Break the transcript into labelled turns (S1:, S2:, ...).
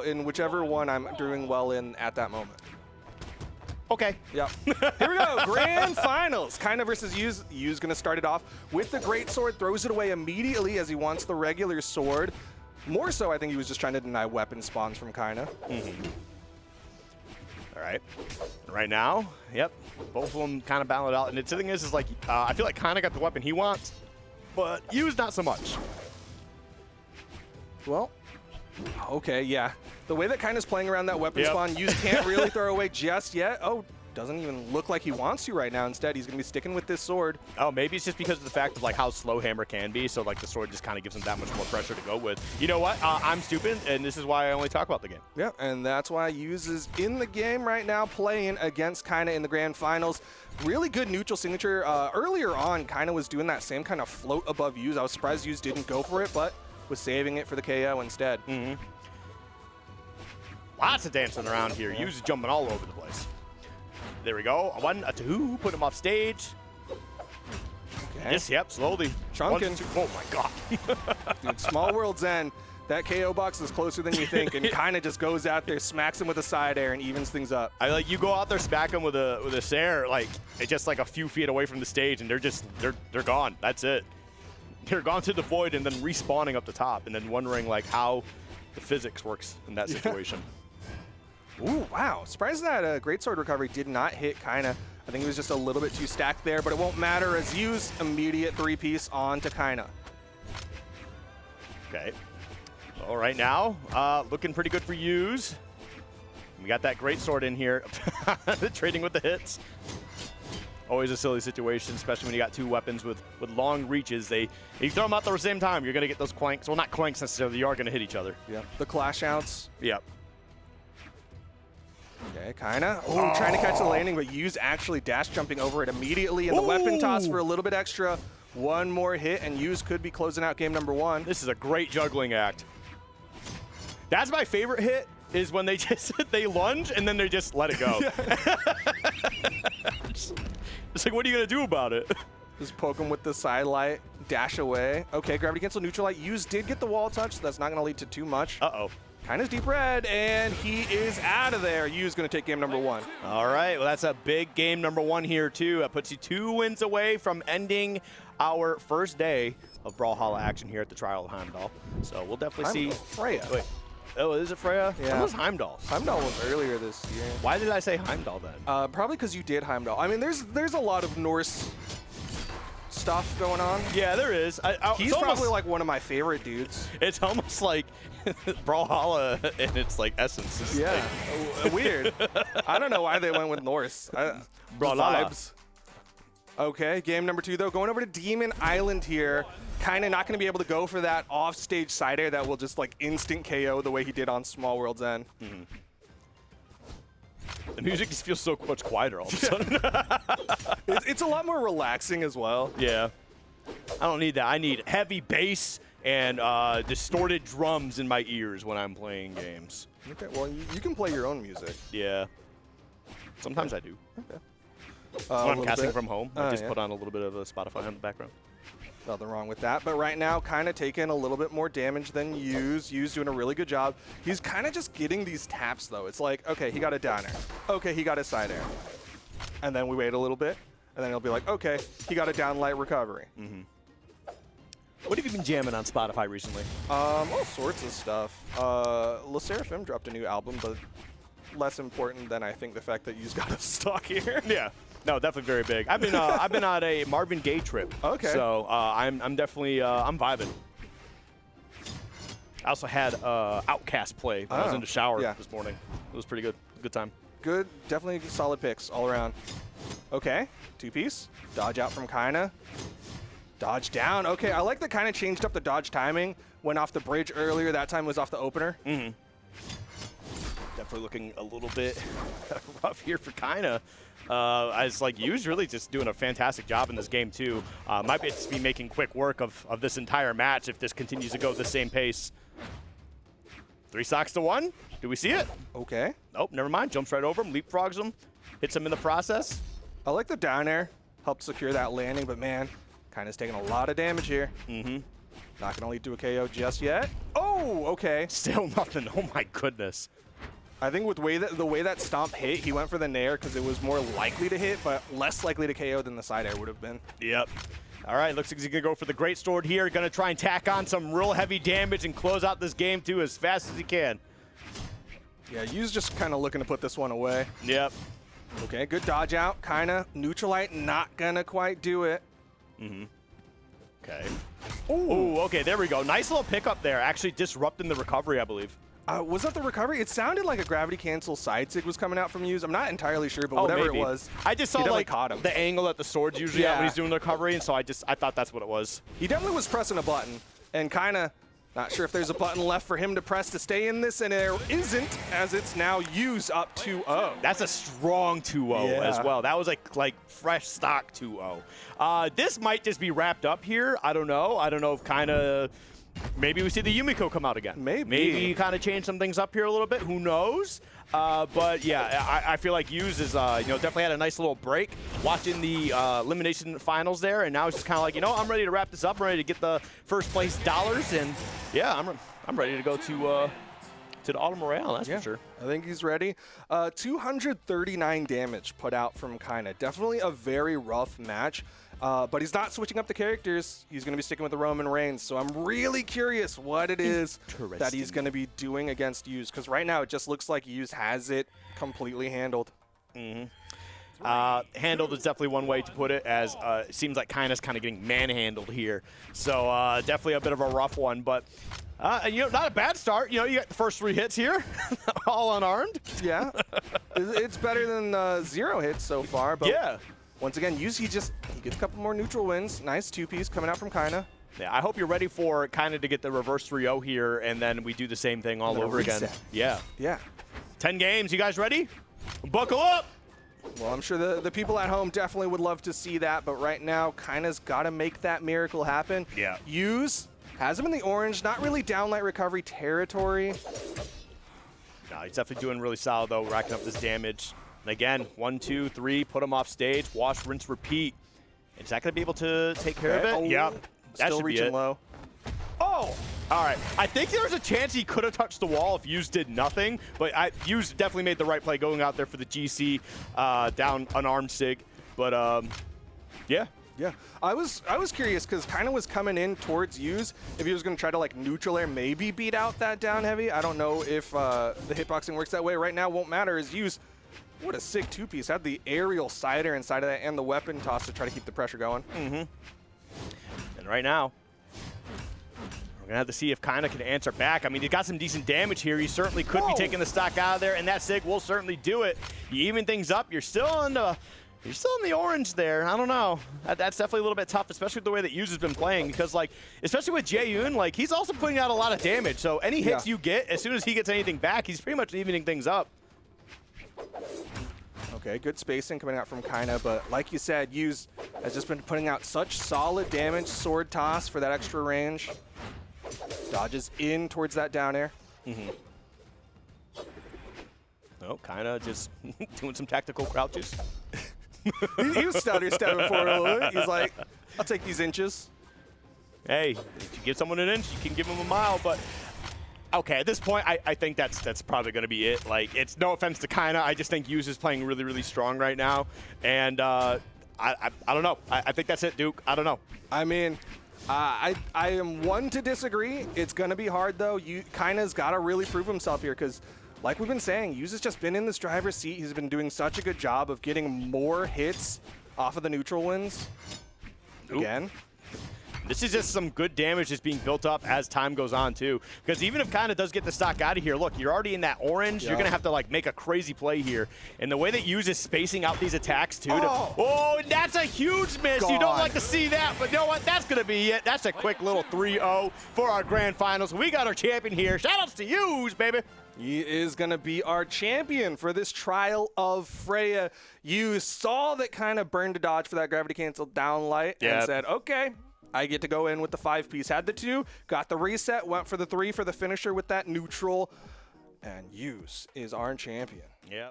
S1: in whichever one I'm doing well in at that moment.
S2: Okay.
S1: Yep. Here we go. Grand Finals. Kyna versus Yu's. Yu's going to start it off with the Great Sword, throws it away immediately as he wants the regular sword. More so, I think he was just trying to deny weapon spawns from Kyna.
S2: All right. Right now, yep, both of them kind of balance out. And the thing is like, I feel like Kyna got the weapon he wants, but Yu's not so much.
S1: Well, okay, yeah. The way that Kyna's playing around that weapon spawn, Yu can't really throw away just yet. Oh, doesn't even look like he wants to right now. Instead, he's going to be sticking with this sword.
S2: Oh, maybe it's just because of the fact of like how slow Hammer can be. So like the sword just kind of gives him that much more pressure to go with. You know what? I'm stupid, and this is why I only talk about the game.
S1: Yeah, and that's why Yu's is in the game right now playing against Kyna in the Grand Finals. Really good neutral signature. Earlier on, Kyna was doing that same kind of float above Yu's. I was surprised Yu's didn't go for it, but was saving it for the KO instead.
S2: Lots of dancing around here. Yu's is jumping all over the place. There we go. A 1, a 2. Put him off stage.
S1: Okay.
S2: Yes, yep, slowly.
S1: Chunking.
S2: 1, 2. Oh my god.
S1: Dude, small world's end. That KO box is closer than you think, and Kyna just goes out there, smacks him with a side air, and evens things up.
S2: I like you go out there, smack him with a Sair, like it's just like a few feet away from the stage, and they're gone. That's it. They're gone to the void and then respawning up the top, and then wondering like how the physics works in that situation.
S1: Ooh, wow. Surprised that Great Sword recovery did not hit Kyna. I think it was just a little bit too stacked there, but it won't matter as Yu's immediate 3-piece on to Kyna.
S2: Okay. All right now, looking pretty good for Yu's. We got that Great Sword in here, trading with the hits. Always a silly situation, especially when you got two weapons with long reaches. If you throw them out there at the same time, you're going to get those clanks. Well, not clanks necessarily. You are going to hit each other.
S1: Yeah. The clash outs.
S2: Yep.
S1: Okay, Kyna. Oh, trying to catch the landing, but Yu's actually dash jumping over it immediately, and the weapon toss for a little bit extra. One more hit, and Yu's could be closing out game number 1.
S2: This is a great juggling act. That's my favorite hit, is when they just they lunge and then they just let it go. It's like, what are you going to do about it?
S1: Just poke him with the side light, dash away. Okay, gravity cancel, neutral light. Yu's did get the wall touch, so that's not going to lead to too much.
S2: Uh-oh.
S1: Kyna's deep red, and he is out of there. Yu's going to take game number 1.
S2: All right, well, that's a big game number 1 here, too. That puts you 2 wins away from ending our first day of Brawlhalla action here at the Trial of Heimdall. So we'll definitely see.
S1: Freya.
S2: Wait. Oh, is it Freya?
S1: Yeah.
S2: When was Heimdall?
S1: Heimdall was earlier this year.
S2: Why did I say Heimdall then?
S1: Probably because you did Heimdall. I mean, there's a lot of Norse stuff going on.
S2: Yeah, there is.
S1: He's probably like one of my favorite dudes.
S2: It's almost like Brawlhalla in its like essence. It's
S1: yeah, like, weird. I don't know why they went with Norse.
S2: Brawlhalla.
S1: Vibes. Okay, game number 2 though. Going over to Demon Island here. Kinda not going to be able to go for that off-stage side air that will just like instant KO the way he did on Small World's End.
S2: The music just feels so much quieter all of a sudden.
S1: It's a lot more relaxing as well.
S2: Yeah. I don't need that. I need heavy bass and distorted drums in my ears when I'm playing games.
S1: Okay, well, you can play your own music.
S2: Yeah. Sometimes I do.
S1: Okay.
S2: When I'm casting from home, I just
S1: yeah.
S2: put on a little bit of a Spotify in the background.
S1: Nothing wrong with that, but right now kind of taking a little bit more damage than Yu's. Yu's doing a really good job. He's kind of just getting these taps though. It's like, okay, he got a down air. Okay, he got a side air. And then we wait a little bit, and then he'll be like, okay, he got a down light recovery.
S2: What have you been jamming on Spotify recently?
S1: All sorts of stuff. La Seraphim dropped a new album, but less important than I think the fact that Yu's got a stock here.
S2: Yeah. No, definitely very big. I've been on a Marvin Gaye trip.
S1: Okay.
S2: So I'm definitely I'm vibing. I also had Outkast play when I was in the shower this morning. It was pretty good. Good time.
S1: Good, definitely solid picks all around. Okay, 2-piece. Dodge out from Kyna. Dodge down. Okay, I like that Kyna changed up the dodge timing. Went off the bridge earlier. That time was off the opener.
S2: Definitely looking a little bit rough here for Kyna. As like Yu's really just doing a fantastic job in this game too. Might be just be making quick work of this entire match if this continues to go at the same pace. 3 stocks to 1. Do we see it?
S1: Okay.
S2: Oh, never mind. Jumps right over him, leapfrogs him, hits him in the process.
S1: I like the down air. Helped secure that landing, but man, Kyna's taking a lot of damage here. Not going to lead to a KO just yet. Oh, okay.
S2: Still nothing. Oh, my goodness.
S1: I think with the way that stomp hit, he went for the nair because it was more likely to hit, but less likely to KO than the side air would have been.
S2: Yep. All right, looks like he's going to go for the Great Sword here. Going to try and tack on some real heavy damage and close out this game, too, as fast as he can.
S1: Yeah, Yu's just kind of looking to put this one away.
S2: Yep.
S1: Okay, good dodge out. Kyna, Neutralite, not going to quite do it.
S2: Mm-hmm. Okay. Ooh, okay, there we go. Nice little pickup there. Actually disrupting the recovery, I believe.
S1: Was that the recovery? It sounded like a gravity cancel side sig was coming out from Yu's. I'm not entirely sure, but whatever
S2: maybe.
S1: it was,
S2: I just saw like
S1: caught him.
S2: The angle that the sword's usually at when he's doing the recovery, and so I thought that's what it was.
S1: He definitely was pressing a button, and kinda not sure if there's a button left for him to press to stay in this, and there isn't, as it's now Yu's up 2-0.
S2: That's a strong 2-0 as well. That was like fresh stock 2-0. This might just be wrapped up here. I don't know. I don't know if kinda. Maybe we see the Yumiko come out again. Maybe kind of change some things up here a little bit. Who knows? But yeah, I feel like Yu's is definitely had a nice little break watching the elimination finals there, and now it's just kind of like, I'm ready to wrap this up. I'm ready to get the first place dollars, and yeah, I'm ready to go to the Autumn Royale. That's for sure.
S1: I think he's ready. 239 damage put out from Kyna. Definitely a very rough match. But he's not switching up the characters. He's going to be sticking with the Roman Reigns. So I'm really curious what it is that he's going to be doing against Yu's. Because right now it just looks like Yu's has it completely handled.
S2: Handled is definitely one way to put it, as it seems like Kyna's kind of getting manhandled here. So definitely a bit of a rough one. But, not a bad start. You got the first 3 hits here, all unarmed.
S1: Yeah. It's better than 0 hits so far. But
S2: yeah.
S1: Once again, Yu's, he gets a couple more neutral wins. Nice 2-piece coming out from Kyna.
S2: Yeah, I hope you're ready for Kyna to get the reverse 3-0 here, and then we do the same thing all over again. Yeah.
S1: Yeah.
S2: 10 games. You guys ready? Buckle up.
S1: Well, I'm sure the people at home definitely would love to see that, but right now, Kyna's got to make that miracle happen.
S2: Yeah.
S1: Yu's has him in the orange, not really downlight recovery territory.
S2: No, he's definitely doing really solid, though, racking up this damage. And again, 1, 2, 3, put him off stage, wash, rinse, repeat. Is that going to be able to take care of it?
S1: Oh,
S2: yeah. That
S1: still
S2: should
S1: reaching
S2: be it.
S1: low.
S2: Oh! All right. I think there's a chance he could have touched the wall if Yu's did nothing, but Yu's definitely made the right play going out there for the GC down unarmed sig. But, yeah.
S1: Yeah, I was curious because Kyna was coming in towards Yu's if he was going to try to like neutral air, maybe beat out that down heavy. I don't know if the hitboxing works that way. Right now, won't matter as Yu's. What a sick 2-piece. Had the aerial side air inside of that and the weapon toss to try to keep the pressure going.
S2: And right now, we're going to have to see if Kyna can answer back. I mean, he got some decent damage here. He certainly could be taking the stock out of there, and that sig will certainly do it. You even things up. You're still in the orange there. I don't know. That's definitely a little bit tough, especially with the way that Yu's has been playing, because, like, especially with Jaeyoon, like, he's also putting out a lot of damage. So any hits you get, as soon as he gets anything back, he's pretty much evening things up.
S1: Okay, good spacing coming out from Kyna, but like you said, Yu's has just been putting out such solid damage. Sword toss for that extra range. Dodges in towards that down air.
S2: Oh, Kyna just doing some tactical crouches.
S1: he was stutter stepping forward a little bit. He's like, I'll take these inches.
S2: Hey, if you give someone an inch, you can give them a mile, but okay, at this point, I think that's probably going to be it. Like, it's no offense to Kyna. I just think Yu's is playing really, really strong right now. And I don't know. I think that's it, Duke. I don't know.
S1: I mean, I am one to disagree. It's going to be hard, though. Kyna's got to really prove himself here because, like we've been saying, Yu's has just been in this driver's seat. He's been doing such a good job of getting more hits off of the neutral wins. Again.
S2: This is just some good damage that's being built up as time goes on, too. Because even if Kyna does get the stock out of here, look, you're already in that orange. You're going to have to, like, make a crazy play here. And the way that Yu's is spacing out these attacks, too. Oh, and that's a huge miss. You don't like to see that, but you know what? That's going to be it. That's a quick little 3-0 for our grand finals. We got our champion here. Shout-outs to Yu's, baby.
S1: He is going to be our champion for this trial of Freya. You saw that kind of burned a dodge for that gravity cancel down light and said, okay, I get to go in with the 5-piece. Had the 2, got the reset, went for the 3 for the finisher with that neutral, and Yu's is our champion.
S2: Yep.